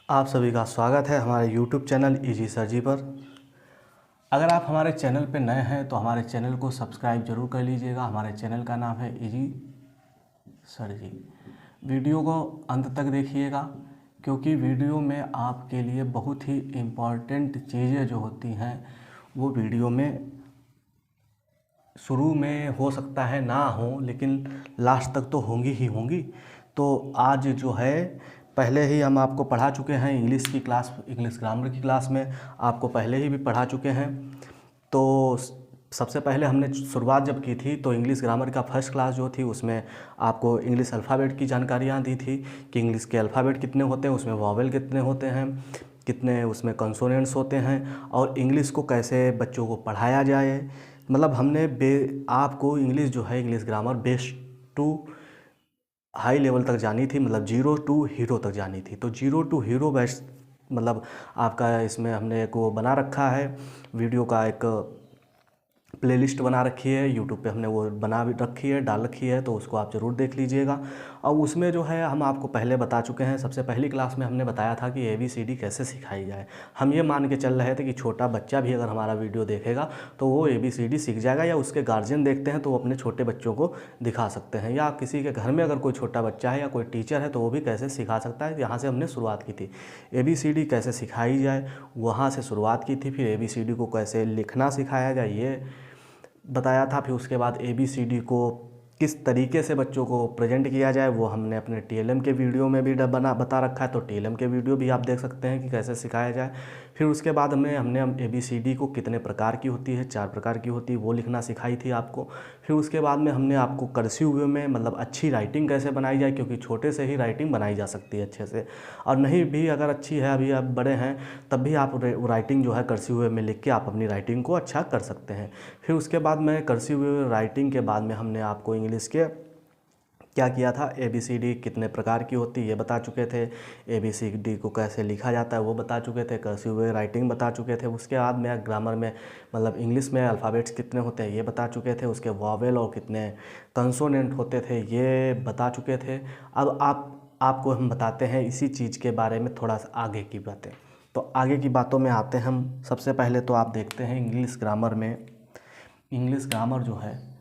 आप सभी का स्वागत है हमारे YouTube चैनल इजी सर जी पर। अगर आप हमारे चैनल पर नए हैं तो हमारे चैनल को सब्सक्राइब जरूर कर लीजिएगा। हमारे चैनल का नाम है इजी सर जी। वीडियो को अंत तक देखिएगा क्योंकि वीडियो में आपके लिए बहुत ही इम्पॉर्टेंट चीज़ें जो होती हैं वो वीडियो में शुरू में हो सकता है ना हो, लेकिन लास्ट तक तो होंगी ही होंगी। तो आज जो है पहले ही हम आपको पढ़ा चुके हैं इंग्लिश की क्लास, इंग्लिश ग्रामर की क्लास में आपको पहले ही भी पढ़ा चुके हैं। तो सबसे पहले हमने शुरुआत जब की थी तो इंग्लिश ग्रामर का फर्स्ट क्लास जो थी उसमें आपको इंग्लिश अल्फ़ाबेट की जानकारियाँ दी थी कि इंग्लिश के अल्फ़ाबेट कितने होते हैं, उसमें वॉवेल कितने होते हैं, कितने उसमें कंसोनेंट्स होते हैं और इंग्लिश को कैसे बच्चों को पढ़ाया जाए। मतलब हमने आपको इंग्लिश जो है English grammar base to high level तक जानी थी, मतलब जीरो टू हीरो तक जानी थी। तो जीरो टू हीरो बेस्ट मतलब आपका इसमें हमने एक वो बना रखा है, वीडियो का एक प्लेलिस्ट बना रखी है यूट्यूब पे, हमने वो बना भी रखी है, डाल रखी है, तो उसको आप ज़रूर देख लीजिएगा। और उसमें जो है हम आपको पहले बता चुके हैं, सबसे पहली क्लास में हमने बताया था कि ABCD कैसे सिखाई जाए। हम ये मान के चल रहे थे कि छोटा बच्चा भी अगर हमारा वीडियो देखेगा तो वो ABCD सीख जाएगा, या उसके गार्जियन देखते हैं तो वो अपने छोटे बच्चों को दिखा सकते हैं, या किसी के घर में अगर कोई छोटा बच्चा है या कोई टीचर है तो वो भी कैसे सिखा सकता है। यहाँ से हमने शुरुआत की थी, ABCD कैसे सिखाई जाए वहाँ से शुरुआत की थी। फिर ABCD को कैसे लिखना सिखाया जाए ये बताया था। फिर उसके बाद ABCD को किस तरीके से बच्चों को प्रेजेंट किया जाए वो हमने अपने TLM के वीडियो में भी बता रखा है, तो TLM के वीडियो भी आप देख सकते हैं कि कैसे सिखाया जाए। फिर उसके बाद हमने ABCD को कितने प्रकार की होती है, 4 प्रकार की होती है, वो लिखना सिखाई थी आपको। फिर उसके बाद में हमने आपको कर्सिव वे में मतलब अच्छी राइटिंग कैसे बनाई जाए, क्योंकि छोटे से ही राइटिंग बनाई जा सकती है अच्छे से, और नहीं भी अगर अच्छी है, अभी आप बड़े हैं तब भी आप राइटिंग जो है कर्सिव वे में लिख के आप अपनी राइटिंग को अच्छा कर सकते हैं। फिर उसके बाद में कर्सिव राइटिंग के बाद में हमने आपको इंग्लिश के क्या किया था, ABCD कितने प्रकार की होती है ये बता चुके थे, ABCD को कैसे लिखा जाता है वो बता चुके थे, कर्सिव राइटिंग बता चुके थे। उसके बाद में ग्रामर में मतलब इंग्लिश में अल्फ़ाबेट्स कितने होते हैं ये बता चुके थे, उसके वॉवेल और कितने कंसोनेंट होते थे ये बता चुके थे। अब आपको हम बताते हैं इसी चीज़ के बारे में थोड़ा सा आगे की बातें। तो आगे की बातों में आते हैं हम। सबसे पहले तो आप देखते हैं इंग्लिश ग्रामर में, इंग्लिश ग्रामर जो है,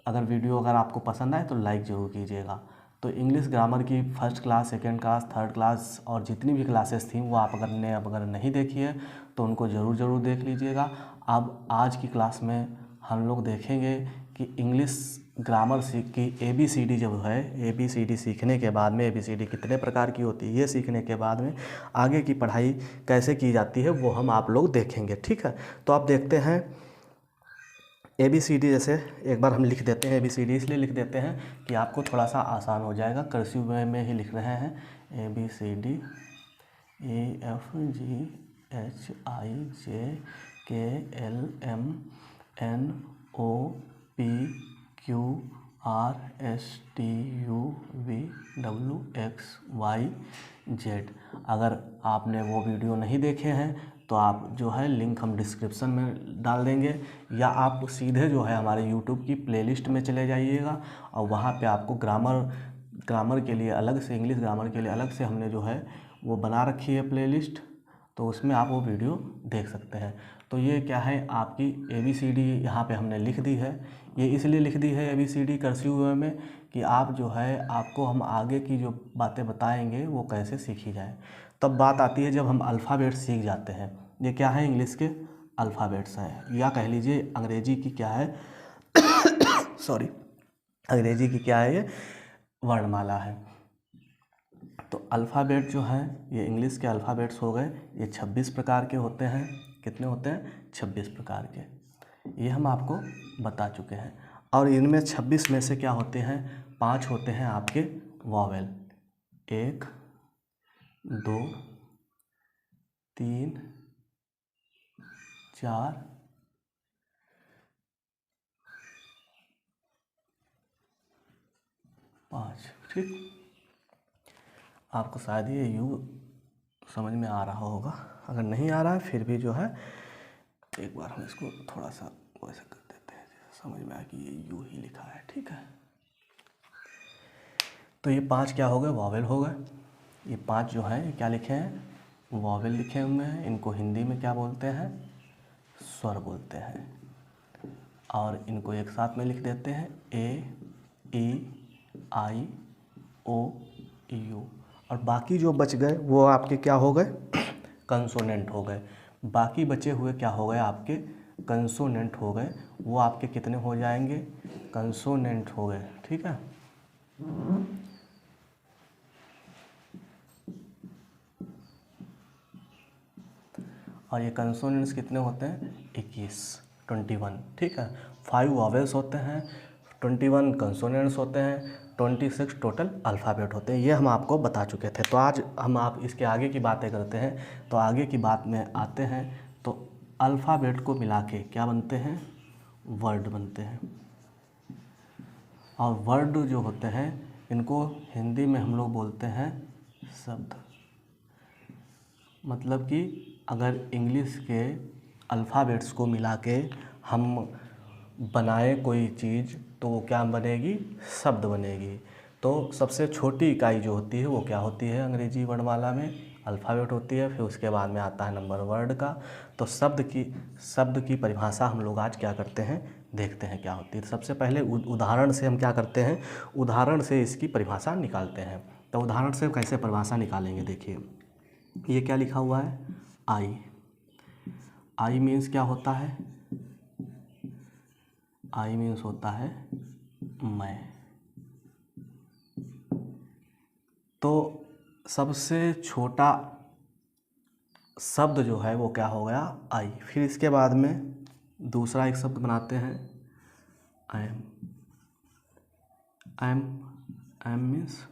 अगर वीडियो अगर आपको पसंद आए तो लाइक ज़रूर कीजिएगा। तो इंग्लिश ग्रामर की first class, second class, third class और जितनी भी क्लासेस थी वो आप अगर नहीं देखी है तो उनको ज़रूर देख लीजिएगा। अब आज की क्लास में हम लोग देखेंगे कि इंग्लिश ग्रामर की ABCD जब है, ABCD सीखने के बाद में ABCD कितने प्रकार की होती है ये सीखने के बाद में आगे की पढ़ाई कैसे की जाती है वो हम आप लोग देखेंगे, ठीक है। तो आप देखते हैं ABCD, जैसे एक बार हम लिख देते हैं ABCD, इसलिए लिख देते हैं कि आपको थोड़ा सा आसान हो जाएगा। कर्सिव वे में ही लिख रहे हैं ABCD EFGHIJKLMNOPQRSTUVWXYZ। अगर आपने वो वीडियो नहीं देखे हैं तो आप जो है लिंक हम डिस्क्रिप्शन में डाल देंगे, या आप सीधे जो है हमारे यूट्यूब की प्लेलिस्ट में चले जाइएगा और वहाँ पे आपको ग्रामर के लिए अलग से, इंग्लिश ग्रामर के लिए अलग से हमने जो है वो बना रखी है प्लेलिस्ट, तो उसमें आप वो वीडियो देख सकते हैं। तो ये क्या है, आपकी ABCD यहाँ पे हमने लिख दी है। ये इसलिए लिख दी है ABCD कर्सिव वे में कि आप जो है, आपको हम आगे की जो बातें बताएंगे वो कैसे सीखी जाए। तब बात आती है जब हम अल्फ़ाबेट्स सीख जाते हैं। ये क्या है, इंग्लिश के अल्फ़ाबेट्स हैं, या कह लीजिए अंग्रेजी की क्या है सॉरी, अंग्रेजी की क्या है, ये वर्णमाला है। तो अल्फ़ाबेट जो है ये इंग्लिश के अल्फ़ाबेट्स हो गए, ये 26 प्रकार के होते हैं। कितने होते हैं, 26 प्रकार के, ये हम आपको बता चुके हैं। और इनमें 26 में से क्या होते हैं, 5 होते हैं आपके वॉवेल, 1 2 3 4 5, ठीक। आपको शायद ये समझ में आ रहा होगा, अगर नहीं आ रहा है फिर भी जो है एक बार हम इसको थोड़ा सा वैसे कर देते हैं, समझ में आया कि ये यू ही लिखा है, ठीक है। तो ये 5 क्या हो गए, वॉवेल हो गए। ये 5 जो है क्या लिखे हैं, वॉवेल लिखे हुए हैं, इनको हिंदी में क्या बोलते हैं? स्वर बोलते हैं। और इनको एक साथ में लिख देते हैं, ए, ई, आई, ओ, यू। और बाकी जो बच गए वो आपके क्या हो गए? कंसोनेंट हो गए। बाकी बचे हुए क्या हो गए? आपके कंसोनेंट हो गए। वो आपके कितने हो जाएंगे? कंसोनेंट हो गए, ठीक है। और ये कंसोनेंट्स कितने होते हैं? 21, 21, ठीक है। 5 वॉवेल्स होते हैं, 21 कंसोनेंट्स होते हैं, 26 टोटल अल्फ़ाबेट होते हैं। ये हम आपको बता चुके थे। तो आज हम आप इसके आगे की बातें करते हैं। तो आगे की बात में आते हैं। तो अल्फ़ाबेट को मिला के क्या बनते हैं? वर्ड बनते हैं। और वर्ड जो होते हैं इनको हिंदी में हम लोग बोलते हैं शब्द। मतलब कि अगर इंग्लिश के अल्फ़ाबेट्स को मिला के हम बनाए कोई चीज़ तो वो क्या बनेगी? शब्द बनेगी। तो सबसे छोटी इकाई जो होती है वो क्या होती है? अंग्रेजी वर्णमाला में अल्फ़ाबेट होती है। फिर उसके बाद में आता है नंबर वर्ड का। तो शब्द की परिभाषा हम लोग आज क्या करते हैं? देखते हैं क्या होती है। सबसे पहले उदाहरण से हम क्या करते हैं? उदाहरण से इसकी परिभाषा निकालते हैं। तो उदाहरण से कैसे परिभाषा निकालेंगे? देखिए, ये क्या लिखा हुआ है? आई। आई मीन्स क्या होता है? आई मीन्स होता है मैं। तो सबसे छोटा शब्द जो है वो क्या हो गया? आई। फिर इसके बाद में दूसरा एक शब्द बनाते हैं, एम। एम, एम मीन्स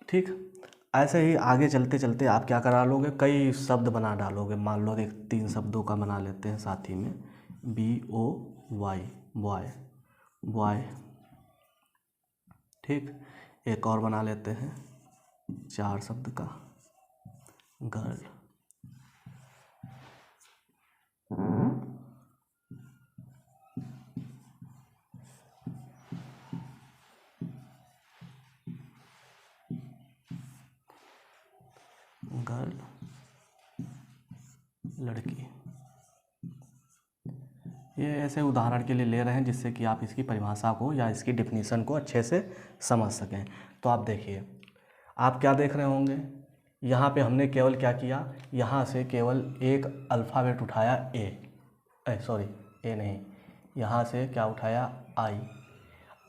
ठीक। ऐसे ही आगे चलते चलते आप क्या करा लोगे? कई शब्द बना डालोगे। मान लो एक 3 शब्दों का बना लेते हैं साथ ही में, BOY, बॉय, बॉय, ठीक। एक और बना लेते हैं 4 शब्द का, गर्ल। गर्ल, लड़की। ये ऐसे उदाहरण के लिए ले रहे हैं जिससे कि आप इसकी परिभाषा को या इसकी डेफिनेशन को अच्छे से समझ सकें। तो आप देखिए, आप क्या देख रहे होंगे? यहाँ पे हमने केवल क्या किया? यहाँ से केवल एक अल्फ़ाबेट उठाया, ए नहीं, यहाँ से क्या उठाया?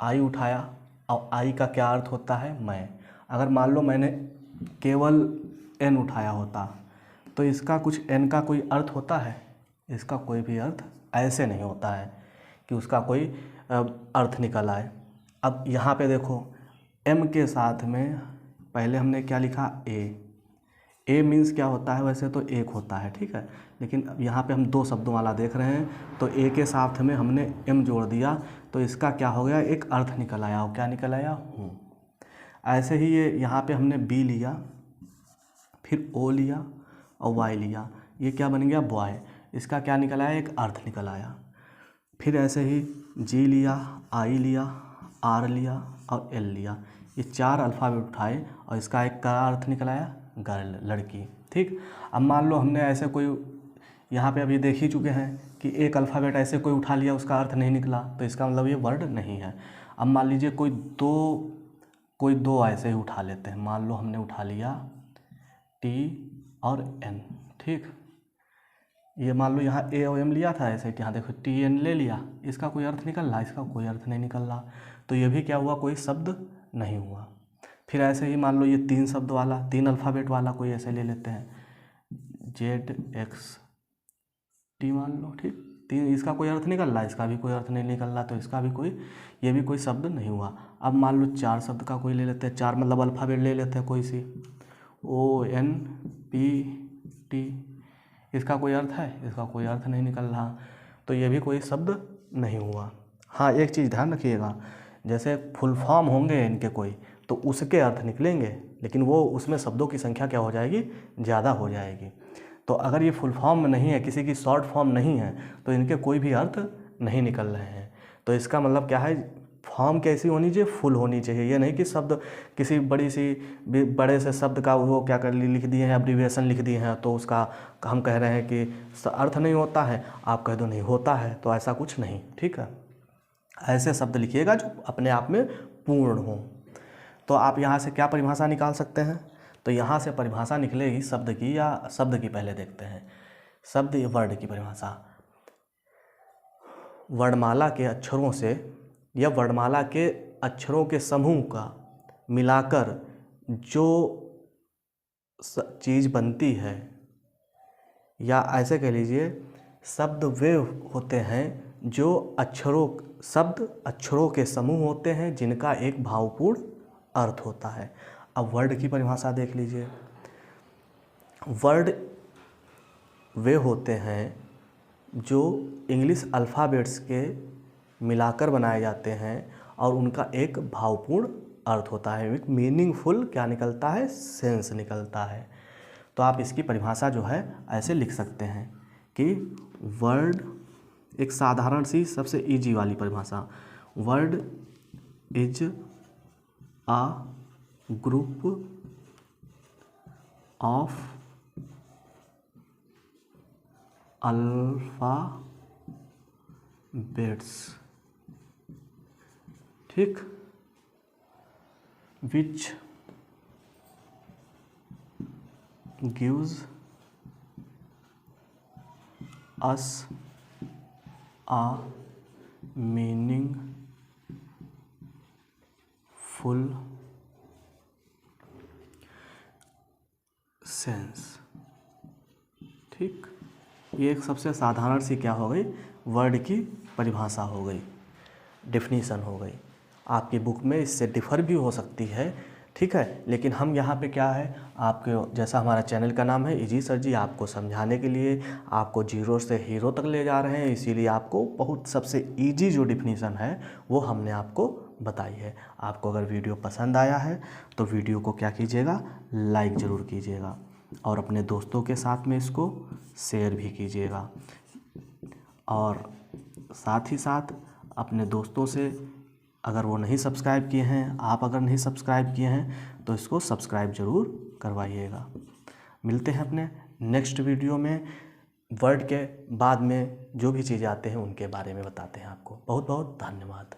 आई उठाया। और आई का क्या अर्थ होता है? मैं। अगर मान लो मैंने केवल एन उठाया होता तो इसका कुछ एन का कोई अर्थ होता है? इसका कोई भी अर्थ ऐसे नहीं होता है कि उसका कोई अर्थ निकल आए। अब यहाँ पे देखो, एम के साथ में पहले हमने क्या लिखा? ए मीन्स क्या होता है? वैसे तो एक होता है, ठीक है। लेकिन अब यहाँ पे हम 2 शब्दों वाला देख रहे हैं तो ए के साथ में हमने एम जोड़ दिया तो इसका क्या हो गया? एक अर्थ निकल आया। और क्या निकल आया? हूँ। ऐसे ही ये यहाँ पे हमने बी लिया, फिर ओ लिया और वाई लिया, ये क्या बन गया? बॉय। इसका क्या निकल आया? एक अर्थ निकल आया। फिर ऐसे ही जी लिया, आई लिया, आर लिया और एल लिया, ये 4 अल्फ़ाबेट उठाए और इसका एक का अर्थ निकल आया? गर्ल, लड़की, ठीक। अब मान लो हमने ऐसे कोई यहाँ पे अभी देख ही चुके हैं कि एक अल्फ़ाबेट ऐसे कोई उठा लिया, उसका अर्थ नहीं निकला, तो इसका मतलब ये वर्ड नहीं है। अब मान लीजिए कोई दो ऐसे ही उठा लेते हैं। मान लो हमने उठा लिया टी और एन, ठीक। ये मान लो यहाँ ए और एम लिया था, ऐसे यहाँ देखो टी एन ले लिया, इसका कोई अर्थ निकल रहा? इसका कोई अर्थ नहीं निकल रहा। तो ये भी क्या हुआ? कोई शब्द नहीं हुआ। फिर ऐसे ही मान लो ये 3 शब्द वाला, 3 अल्फ़ाबेट वाला कोई ऐसे ले लेते हैं, ZXT मान लो, ठीक। 3, इसका कोई अर्थ निकल रहा? इसका भी कोई अर्थ नहीं निकल रहा, तो इसका भी ये भी कोई शब्द नहीं हुआ। अब मान लो 4 शब्द का कोई ले लेते हैं, 4 मतलब अल्फ़ाबेट ले लेते हैं कोई सी, ONPT, इसका कोई अर्थ है? इसका कोई अर्थ नहीं निकल रहा, तो ये भी कोई शब्द नहीं हुआ। हाँ, एक चीज़ ध्यान रखिएगा, जैसे फुल फॉर्म होंगे इनके कोई तो उसके अर्थ निकलेंगे, लेकिन वो उसमें शब्दों की संख्या क्या हो जाएगी? ज़्यादा हो जाएगी। तो अगर ये फुल फॉर्म में नहीं है, किसी की शॉर्ट फॉर्म नहीं है, तो इनके कोई भी अर्थ नहीं निकल रहे हैं। तो इसका मतलब क्या है? फॉर्म कैसी होनी चाहिए, फुल होनी चाहिए। ये नहीं कि शब्द किसी बड़े से शब्द का वो क्या कर लिख दिए हैं, एब्रीविएशन लिख दिए हैं, तो उसका हम कह रहे हैं कि अर्थ नहीं होता है, आप कह दो नहीं होता है, तो ऐसा कुछ नहीं, ठीक है। ऐसे शब्द लिखिएगा जो अपने आप में पूर्ण हो। तो आप यहाँ से क्या परिभाषा निकाल सकते हैं, तो यहाँ से परिभाषा निकलेगी शब्द की, या शब्द की पहले देखते हैं। शब्द या वर्ड की परिभाषा, वर्णमाला के अक्षरों से या वर्णमाला के अक्षरों के समूह का मिलाकर जो चीज़ बनती है, या ऐसे कह लीजिए शब्द वे होते हैं जो शब्द अक्षरों के समूह होते हैं जिनका एक भावपूर्ण अर्थ होता है। अब वर्ड की परिभाषा देख लीजिए। वर्ड वे होते हैं जो इंग्लिश अल्फ़ाबेट्स के मिलाकर बनाए जाते हैं और उनका एक भावपूर्ण अर्थ होता है, एक मीनिंगफुल क्या निकलता है, सेंस निकलता है। तो आप इसकी परिभाषा जो है ऐसे लिख सकते हैं कि वर्ड, एक साधारण सी सबसे इजी वाली परिभाषा, word is a group of alphabets, ठीक, which gives us a meaningful sense, ठीक। ये एक सबसे साधारण सी क्या हो गई, वर्ड की परिभाषा हो गई, डेफिनीशन हो गई। आपकी बुक में इससे डिफ़र भी हो सकती है, ठीक है, लेकिन हम यहाँ पे क्या है, आपके जैसा हमारा चैनल का नाम है इजी सर जी, आपको समझाने के लिए, आपको जीरो से हीरो तक ले जा रहे हैं, इसीलिए आपको बहुत सबसे इजी जो डिफिनीशन है वो हमने आपको बताई है। आपको अगर वीडियो पसंद आया है तो वीडियो को क्या कीजिएगा, लाइक ज़रूर कीजिएगा और अपने दोस्तों के साथ में इसको शेयर भी कीजिएगा, और साथ ही साथ अपने दोस्तों से, अगर वो नहीं सब्सक्राइब किए हैं, आप अगर नहीं सब्सक्राइब किए हैं तो इसको सब्सक्राइब ज़रूर करवाइएगा। मिलते हैं अपने नेक्स्ट वीडियो में। वर्ड के बाद में जो भी चीज़ें आते हैं उनके बारे में बताते हैं आपको। बहुत बहुत धन्यवाद।